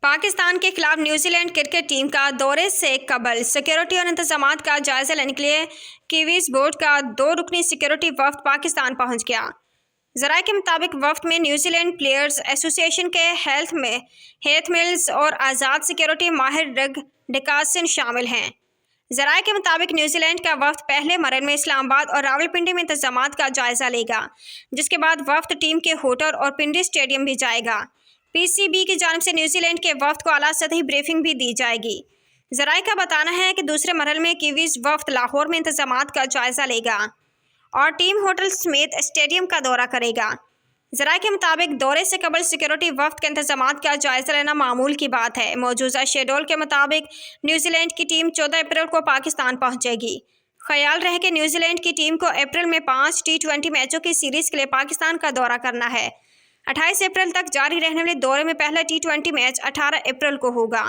पाकिस्तान के खिलाफ New Zealand cricket team का दौरे से कबल सिक्योरिटी और इंतजामात का जायजा लेने के लिए कीवीज बोर्ड का 2 रुकनी सिक्योरिटी वफ्द पाकिस्तान पहुंच गया। जराये के मुताबिक वफ्द में न्यूजीलैंड प्लेयर्स एसोसिएशन के हेथ मिल्स और आज़ाद सिक्योरिटी माहिर रिग डिकासन शामिल हैं। जराये के मुताबिक न्यूजीलैंड का वफ्द पहले मरहले में इस्लामाबाद और रावलपिंडी में इंतजामात का जायजा लेगा, जिसके बाद वफ्द टीम के होटल और पिंडी स्टेडियम भी जाएगा। पीसीबी की जानिब से न्यूजीलैंड के वफ्द को आला सतही ब्रीफिंग भी दी जाएगी। जराये का बताना है कि दूसरे मरहले में कीवीज वफ्द लाहौर में इंतजामात का जायजा लेगा और टीम होटल समेत स्टेडियम का दौरा करेगा। जराये के मुताबिक दौरे से कबल सिक्योरिटी वफ्द के इंतजामात का जायजा लेना मामूल की बात है। मौजूदा शेड्यूल के मुताबिक न्यूजीलैंड की टीम 14 अप्रैल को पाकिस्तान पहुंचेगी। ख्याल रहे कि न्यूजीलैंड की टीम को अप्रैल में 5 T20 मैचों की सीरीज के लिए पाकिस्तान का दौरा करना है। 28 अप्रैल तक जारी रहने वाले दौरे में पहला T20 मैच 18 अप्रैल को होगा।